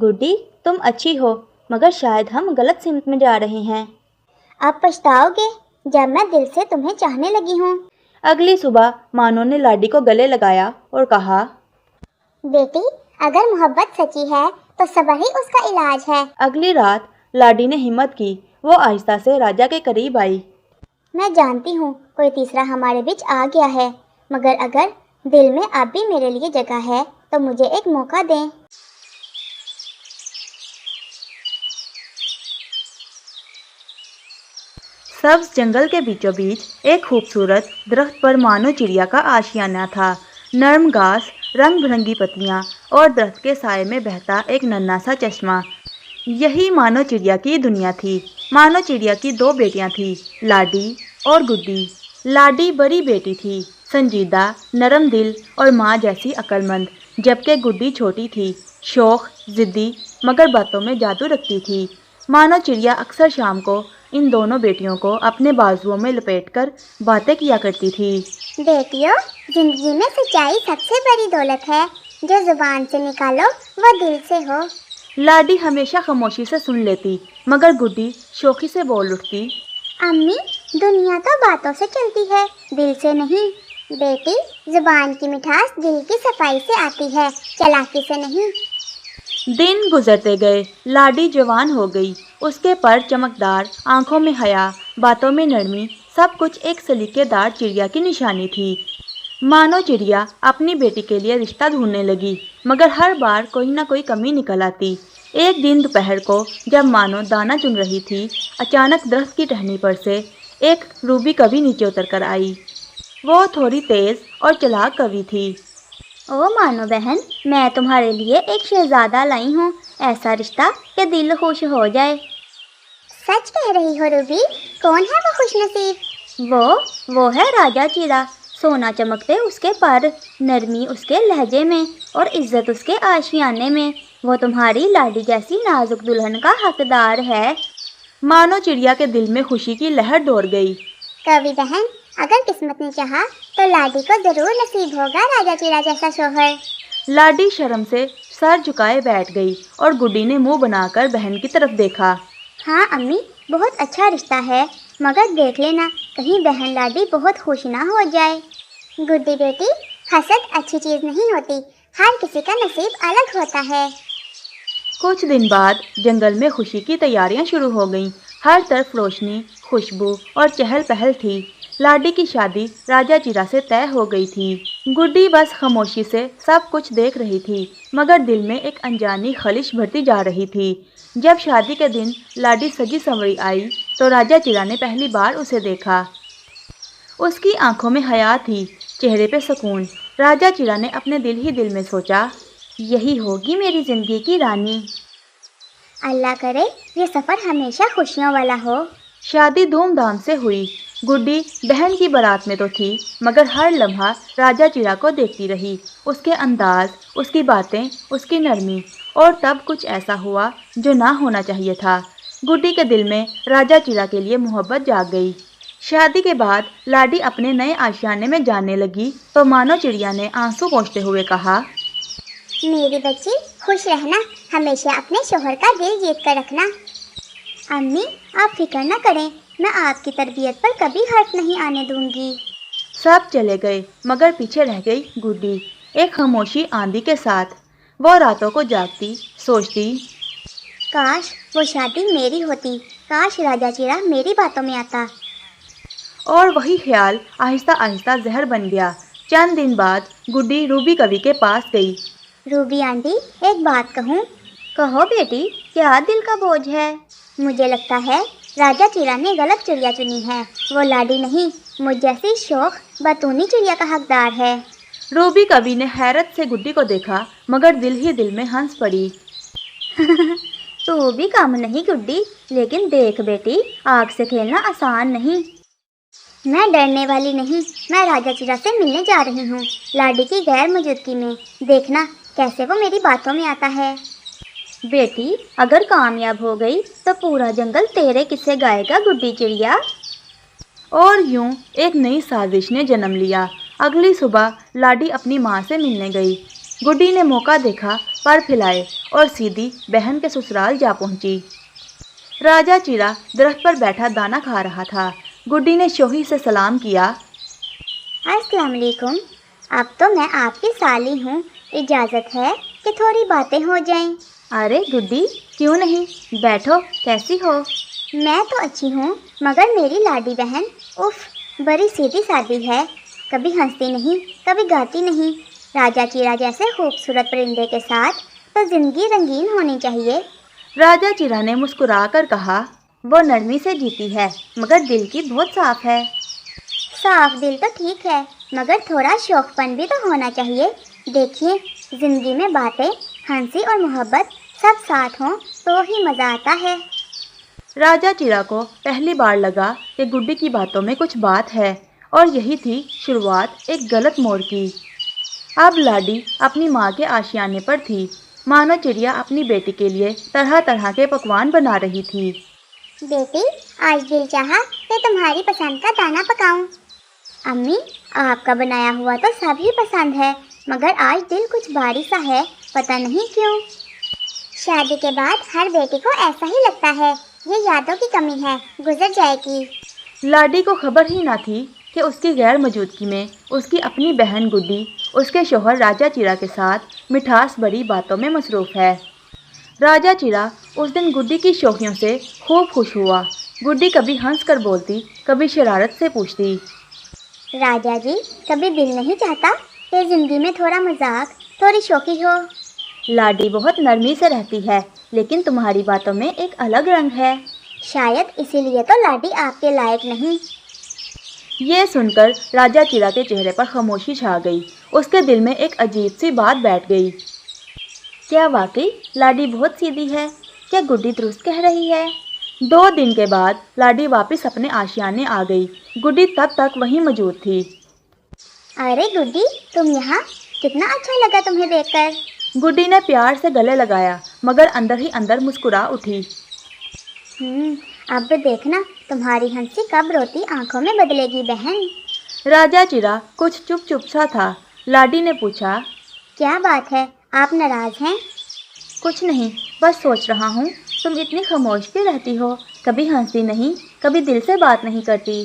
गुड्डी, तुम अच्छी हो, मगर शायद हम गलत सिमत में जा रहे हैं। अब पछताओगे जब मैं दिल से तुम्हें चाहने लगी हूँ। अगली सुबह मानो ने लाडी को गले लगाया और कहा, बेटी, अगर मोहब्बत सच्ची है तो सब्र ही उसका इलाज है। अगली रात लाडी ने हिम्मत की। वो आहिस्ता से राजा के करीब आई। मैं जानती हूँ कोई तीसरा हमारे बीच आ गया है, मगर अगर दिल में अब भी मेरे लिए जगह है तो मुझे एक मौका दें। सब्ज जंगल के बीचों बीच एक खूबसूरत दरख्त पर मानो चिड़िया का आशियाना था। नर्म घास, रंग बिरंगी पत्तियां और दरख्त के साए में बहता एक नन्हा सा चश्मा, यही मानो चिड़िया की दुनिया थी। मानो चिड़िया की दो बेटियां थीं, लाडी और गुड्डी। लाडी बड़ी बेटी थी, संजीदा, नरम दिल और माँ जैसी अक्लमंद, जबकि गुड्डी छोटी थी, शौक, जिद्दी, मगर बातों में जादू रखती थी। मानो चिड़िया अक्सर शाम को इन दोनों बेटियों को अपने बाजुओं में लपेटकर बातें किया करती थी। बेटियों, जिंदगी में सच्चाई सबसे बड़ी दौलत है। जो जुबान से निकालो वो दिल से हो। लाडी हमेशा खामोशी से सुन लेती, मगर गुड्डी शौकी से बोल उठती, अम्मी, दुनिया तो बातों से चलती है, दिल से नहीं। बेटी, जुबान की मिठास दिल की सफाई से आती है, चालाकी से नहीं। दिन गुजरते गए। लाडी जवान हो गई। उसके पर चमकदार, आंखों में हया, बातों में नरमी, सब कुछ एक सलीकेदार चिड़िया की निशानी थी। मानो चिड़िया अपनी बेटी के लिए रिश्ता ढूंढने लगी, मगर हर बार कोई ना कोई कमी निकल आती। एक दिन दोपहर को जब मानो दाना चुन रही थी, अचानक दरख्त की टहनी पर से एक रूबी कवि नीचे उतर कर आई। वो थोड़ी तेज और चालाक कवि थी। ओ मानो बहन, मैं तुम्हारे लिए एक शहजादा लाई हूँ, ऐसा रिश्ता कि दिल खुश हो जाए। सच कह रही हो रूबी? कौन है वो खुशनसीब? वो है राजा चिड़ा। सोना चमकते उसके पर, नरमी उसके लहजे में और इज्जत उसके आशियाने में। वो तुम्हारी लाडी जैसी नाजुक दुल्हन का हकदार है। मानो चिड़िया के दिल में खुशी की लहर दौड़ गई। कवि बहन, अगर किस्मत ने चाहा तो लाडी को जरूर नसीब होगा राजा चिड़ा जैसा शोहर। लाडी शर्म से सर झुकाए बैठ गई और गुड्डी ने मुंह बनाकर बहन की तरफ देखा। हाँ अम्मी, बहुत अच्छा रिश्ता है, मगर देख लेना कहीं बहन लाडी बहुत खुश ना हो जाए। गुड्डी बेटी, हसद अच्छी चीज नहीं होती, हर किसी का नसीब अलग होता है। कुछ दिन बाद जंगल में खुशी की तैयारियां शुरू हो गईं। हर तरफ रोशनी, खुशबू और चहल पहल थी। लाडी की शादी राजा चिड़ा से तय हो गई थी। गुड्डी बस खामोशी से सब कुछ देख रही थी, मगर दिल में एक अनजानी खलिश भरती जा रही थी। जब शादी के दिन लाडी सजी संवरी आई तो राजा चिड़ा ने पहली बार उसे देखा। उसकी आंखों में हया थी, चेहरे पे सुकून। राजा चिड़ा ने अपने दिल ही दिल में सोचा, यही होगी मेरी जिंदगी की रानी। अल्लाह करे ये सफ़र हमेशा खुशियों वाला हो। शादी धूमधाम से हुई। गुड्डी बहन की बारात में तो थी, मगर हर लम्हा राजा चिड़ा को देखती रही, उसके अंदाज, उसकी बातें, उसकी नरमी। और तब कुछ ऐसा हुआ जो ना होना चाहिए था। गुड्डी के दिल में राजा चिड़ा के लिए मोहब्बत जाग गई। शादी के बाद लाडी अपने नए आशियाने में जाने लगी तो मानो चिड़िया ने आंसू पोंछते हुए कहा, मेरी बच्ची, खुश रहना, हमेशा अपने शोहर का दिल जीत कर रखना। अम्मी, आप फिक्र न करें, मैं आपकी तरबियत पर कभी हर्फ नहीं आने दूंगी। सब चले गए, मगर पीछे रह गई गुड्डी, एक खामोशी आंधी के साथ। वो रातों को जागती, सोचती, काश वो शादी मेरी होती, काश राजा चिड़ा मेरी बातों में आता। और वही ख्याल आहिस्ता आहिस्ता जहर बन गया। चंद दिन बाद गुड्डी रूबी कवि के पास गई। रूबी आंटी, एक बात कहूँ? कहो बेटी, क्या दिल का बोझ है? मुझे लगता है राजा चिड़ा ने गलत चिड़िया चुनी है। वो लाडी नहीं, मुझ जैसी शौक बतूनी चिड़िया का हकदार है। रूबी कवि ने हैरत से गुड्डी को देखा, मगर दिल ही दिल में हंस पड़ी। तू भी कम नहीं गुड्डी, लेकिन देख बेटी, आग से खेलना आसान नहीं। मैं डरने वाली नहीं, मैं राजा चिड़ा से मिलने जा रही हूँ, लाडी की गैर मौजूदगी में। देखना कैसे वो मेरी बातों में आता है। बेटी, अगर कामयाब हो गई तो पूरा जंगल तेरे किस्से गाएगा गुड्डी चिड़िया। और यूं एक नई साजिश ने जन्म लिया। अगली सुबह लाडी अपनी माँ से मिलने गई। गुड्डी ने मौका देखा, पर फैलाए और सीधी बहन के ससुराल जा पहुंची। राजा चिड़ा दरख्त पर बैठा दाना खा रहा था। गुड्डी ने शोही से सलाम किया। अस्सलाम वालेकुम। अब तो मैं आपकी साली हूँ, इजाज़त है कि थोड़ी बातें हो जाएं। अरे गुड्डी, क्यों नहीं, बैठो, कैसी हो? मैं तो अच्छी हूँ, मगर मेरी लाडी बहन उफ, बड़ी सीधी सादी है। कभी हंसती नहीं, कभी गाती नहीं। राजा चिड़ा जैसे खूबसूरत परिंदे के साथ तो जिंदगी रंगीन होनी चाहिए। राजा चिड़ा ने मुस्कुराकर कहा, वो नरमी से जीती है, मगर दिल की बहुत साफ है। साफ दिल तो ठीक है, मगर थोड़ा शौकपन भी तो होना चाहिए। देखिए, जिंदगी में बातें, हंसी और मोहब्बत सब साथ हों तो ही मज़ा आता है। राजा चिड़ा को पहली बार लगा कि गुड्डी की बातों में कुछ बात है, और यही थी शुरुआत एक गलत मोड़ की। अब लाडी अपनी माँ के आशियाने पर थी, मानो चिड़िया अपनी बेटी के लिए तरह तरह के पकवान बना रही थी। बेटी, आज दिल चाहा कि तुम्हारी पसंद का दाना पकाऊं। अम्मी, आपका बनाया हुआ तो सभी पसंद है, मगर आज दिल कुछ भारी सा है, पता नहीं क्यों। शादी के बाद हर बेटी को ऐसा ही लगता है, ये यादों की कमी है, गुजर जाएगी। लाडी को खबर ही ना थी कि उसकी गैर मौजूदगी में उसकी अपनी बहन गुड्डी उसके शौहर राजा चिड़ा के साथ मिठास भरी बातों में मसरूफ़ है। राजा चिड़ा उस दिन गुड्डी की शौकियों से खूब खुश हुआ। गुड्डी कभी हंस कर बोलती, कभी शरारत से पूछती। राजा जी, कभी दिल नहीं चाहता कि जिंदगी में थोड़ा मजाक, थोड़ी शौकी हो? लाडी बहुत नरमी से रहती है, लेकिन तुम्हारी बातों में एक अलग रंग है। शायद इसीलिए तो लाडी आपके लायक नहीं। ये सुनकर राजा चिड़ा के चेहरे पर खामोशी छा गई। उसके दिल में एक अजीब सी बात बैठ गई। क्या वाकई लाडी बहुत सीधी है? क्या गुड्डी दुरुस्त कह रही है? 2 दिन के बाद लाडी वापस अपने आशियाने आ गई। गुड्डी तब तक वहीं मौजूद थी। अरे गुड्डी, तुम यहाँ, कितना अच्छा लगा तुम्हें देखकर। गुड्डी ने प्यार से गले लगाया, मगर अंदर ही अंदर मुस्कुरा उठी। अब देखना तुम्हारी हंसी कब रोती आंखों में बदलेगी बहन। राजा चिड़ा कुछ चुप चुप सा था। लाडी ने पूछा, क्या बात है, आप नाराज हैं? कुछ नहीं, बस सोच रहा हूँ, तुम इतनी खामोश क्यों रहती हो? कभी हंसती नहीं, कभी दिल से बात नहीं करती।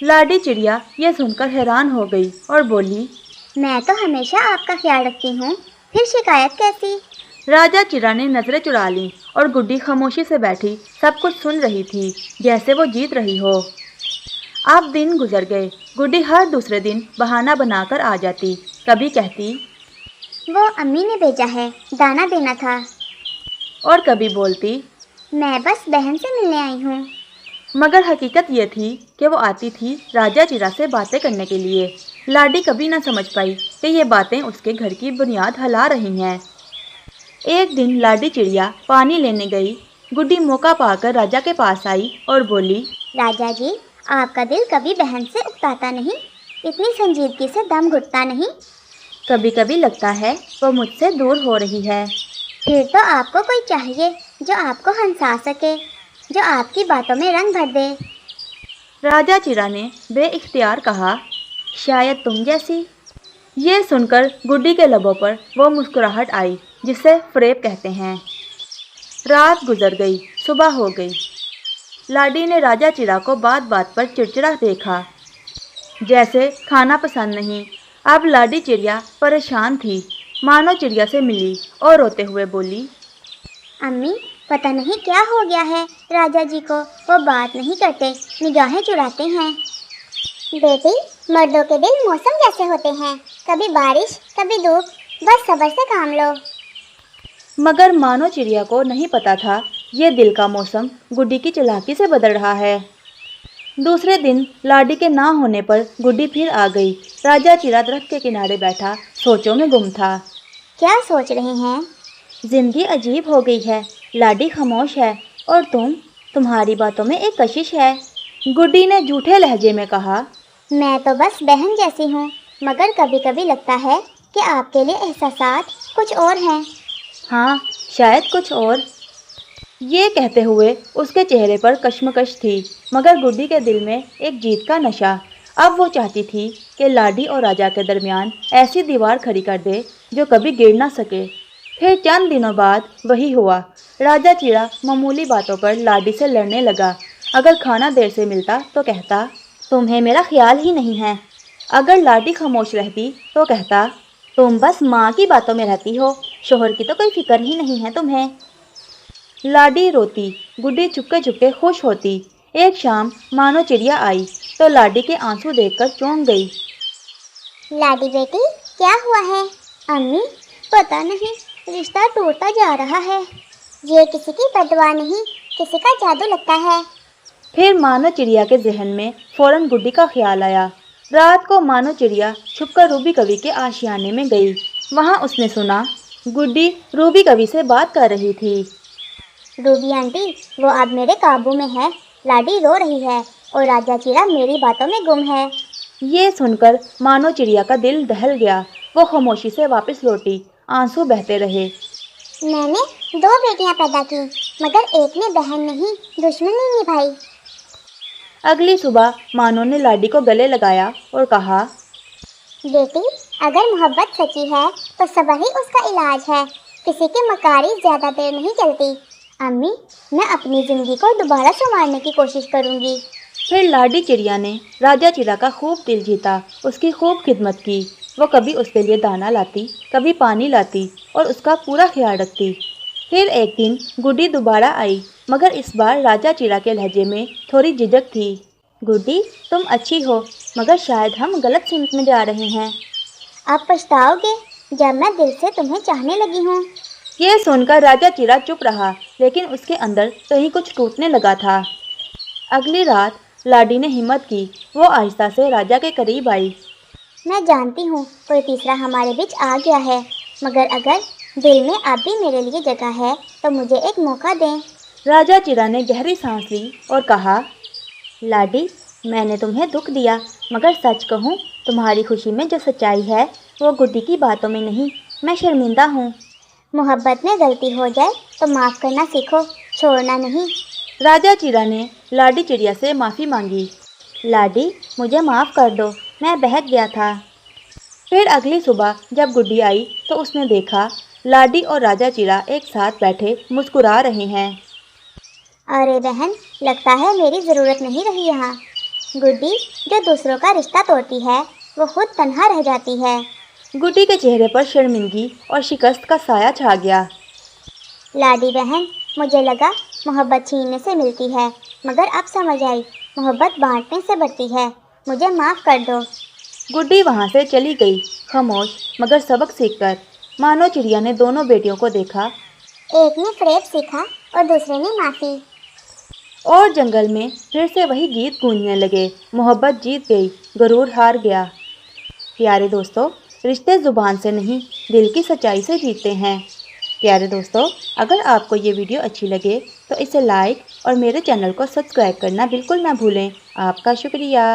लाडी चिड़िया यह सुनकर हैरान हो गई और बोली, मैं तो हमेशा आपका ख्याल रखती हूँ, फिर शिकायत कैसी? राजा चिड़ा ने नजरें चुरा लीं और गुड्डी खामोशी से बैठी सब कुछ सुन रही थी, जैसे वो जीत रही हो। अब दिन गुजर गए। गुड्डी हर दूसरे दिन बहाना बनाकर आ जाती। कभी कहती, वो अम्मी ने भेजा है, दाना देना था। और कभी बोलती, मैं बस बहन से मिलने आई हूँ। मगर हकीकत ये थी कि वो आती थी राजा चिड़ा से बातें करने के लिए। लाडी कभी ना समझ पाई कि ये बातें उसके घर की बुनियाद हिला रही हैं। एक दिन लाडी चिड़िया पानी लेने गई। गुड्डी मौका पाकर राजा के पास आई और बोली, राजा जी, आपका दिल कभी बहन से उकताता नहीं? इतनी संजीदगी से दम घुटता नहीं? कभी कभी लगता है वो मुझसे दूर हो रही है। फिर तो आपको कोई चाहिए जो आपको हंसा सके, जो आपकी बातों में रंग भर दे। राजा चिड़ा ने बेइख्तियार कहा, शायद तुम जैसी। ये सुनकर गुड्डी के लबों पर वो मुस्कुराहट आई जिसे फ़रेब कहते हैं। रात गुजर गई, सुबह हो गई। लाडी ने राजा चिड़ा को बात बात पर चिड़चिड़ा देखा, जैसे खाना पसंद नहीं। अब लाडी चिड़िया परेशान थी, मानो चिड़िया से मिली और रोते हुए बोली, अम्मी, पता नहीं क्या हो गया है राजा जी को, वो बात नहीं करते, निगाहें चुराते हैं। बेटी, मर्दों के दिल मौसम जैसे होते हैं, कभी बारिश कभी धूप, बस सब्र से काम लो। मगर मानो चिड़िया को नहीं पता था ये दिल का मौसम गुड्डी की चालाकी से बदल रहा है। दूसरे दिन लाडी के ना होने पर गुड्डी फिर आ गई। राजा चिड़ा दरख्त के किनारे बैठा सोचों में गुम था। क्या सोच रहे हैं? जिंदगी अजीब हो गई है। लाडी खामोश है और तुम्हारी बातों में एक कशिश है। गुड्डी ने झूठे लहजे में कहा, मैं तो बस बहन जैसी हूँ, मगर कभी कभी लगता है कि आपके लिए एहसासात कुछ और हैं। हाँ, शायद कुछ और। ये कहते हुए उसके चेहरे पर कश्मकश थी, मगर गुड्डी के दिल में एक जीत का नशा। अब वो चाहती थी कि लाडी और राजा के दरमियान ऐसी दीवार खड़ी कर दे जो कभी गिर ना सके। फिर चंद दिनों बाद वही हुआ। राजा चिड़ा मामूली बातों पर लाडी से लड़ने लगा। अगर खाना देर से मिलता तो कहता, तुम्हें मेरा ख्याल ही नहीं है। अगर लाडी खामोश रहती तो कहता, तुम बस माँ की बातों में रहती हो, शोहर की तो कोई फिक्र ही नहीं है तुम्हें। लाडी रोती, गुड्डी चुपके चुपके खुश होती। एक शाम मानो चिड़िया आई तो लाडी के आंसू देखकर चौंक गई। लाडी बेटी, क्या हुआ है? अम्मी, पता नहीं, रिश्ता टूटता जा रहा है। ये किसी की बदवा नहीं, किसी का जादू लगता है। फिर मानो चिड़िया के जहन में फौरन गुड्डी का ख्याल आया। रात को मानो चिड़िया छुपकर रूबी कवि के आशियाने में गई। वहाँ उसने सुना गुड्डी रूबी कवि से बात कर रही थी। रूबी आंटी, वो अब मेरे काबू में है। लाडी रो रही है और राजा चिड़ा मेरी बातों में गुम है। ये सुनकर मानो चिड़िया का दिल दहल गया। वो खामोशी से वापस लौटी, आंसू बहते रहे। मैंने 2 बेटियां पैदा की, मगर एक ने बहन नहीं, दुश्मनी निभाई। अगली सुबह मानो ने लाडी को गले लगाया और कहा, बेटी, अगर मोहब्बत सच्ची है तो सब्र ही उसका इलाज है। किसी की मकारी ज़्यादा देर नहीं चलती। अम्मी, मैं अपनी ज़िंदगी को दोबारा संवारने की कोशिश करूँगी। फिर लाडी चिड़िया ने राजा चिड़ा का खूब दिल जीता, उसकी खूब खिदमत की। वो कभी उसके लिए दाना लाती, कभी पानी लाती और उसका पूरा ख्याल रखती। फिर एक दिन गुड्डी दोबारा आई, मगर इस बार राजा चिड़ा के लहजे में थोड़ी झिझक थी। गुड्डी, तुम अच्छी हो, मगर शायद हम गलत सिमत में जा रहे हैं। आप पछताओगे जब मैं दिल से तुम्हें चाहने लगी हूँ। ये सुनकर राजा चिड़ा चुप रहा, लेकिन उसके अंदर कहीं कुछ टूटने लगा था। अगली रात लाडी ने हिम्मत की। वो आहिस्ता से राजा के करीब आई। मैं जानती हूँ कोई तीसरा हमारे बीच आ गया है, मगर अगर दिल में अब भी मेरे लिए जगह है तो मुझे एक मौका दें। राजा चिड़ा ने गहरी सांस ली और कहा, लाडी, मैंने तुम्हें दुख दिया, मगर सच कहूँ, तुम्हारी खुशी में जो सच्चाई है वो गुड्डी की बातों में नहीं। मैं शर्मिंदा हूँ। मोहब्बत में गलती हो जाए तो माफ़ करना सीखो, छोड़ना नहीं। राजा चिड़ा ने लाडी चिड़िया से माफ़ी मांगी। लाडी, मुझे माफ़ कर दो, मैं बहक गया था। फिर अगली सुबह जब गुड्डी आई तो उसने देखा लाडी और राजा चिड़ा एक साथ बैठे मुस्कुरा रहे हैं। अरे बहन, लगता है मेरी ज़रूरत नहीं रही यहाँ। गुड्डी जो दूसरों का रिश्ता तोड़ती है वो खुद तन्हा रह जाती है। गुड्डी के चेहरे पर शर्मिंदगी और शिकस्त का साया छा गया। लाडी बहन, मुझे लगा मोहब्बत छीनने से मिलती है, मगर अब समझ आई मोहब्बत बांटने से बढ़ती है। मुझे माफ़ कर दो। गुड्डी वहाँ से चली गई, खामोश मगर सबक सीखकर। मानो चिड़िया ने दोनों बेटियों को देखा। एक ने फ़रेब सीखा और दूसरे ने माफ़ी। और जंगल में फिर से वही गीत गूंजने लगे। मोहब्बत जीत गई, गरूर हार गया। प्यारे दोस्तों, रिश्ते ज़ुबान से नहीं, दिल की सच्चाई से जीतते हैं। प्यारे दोस्तों, अगर आपको ये वीडियो अच्छी लगे तो इसे लाइक और मेरे चैनल को सब्सक्राइब करना बिल्कुल ना भूलें। आपका शुक्रिया।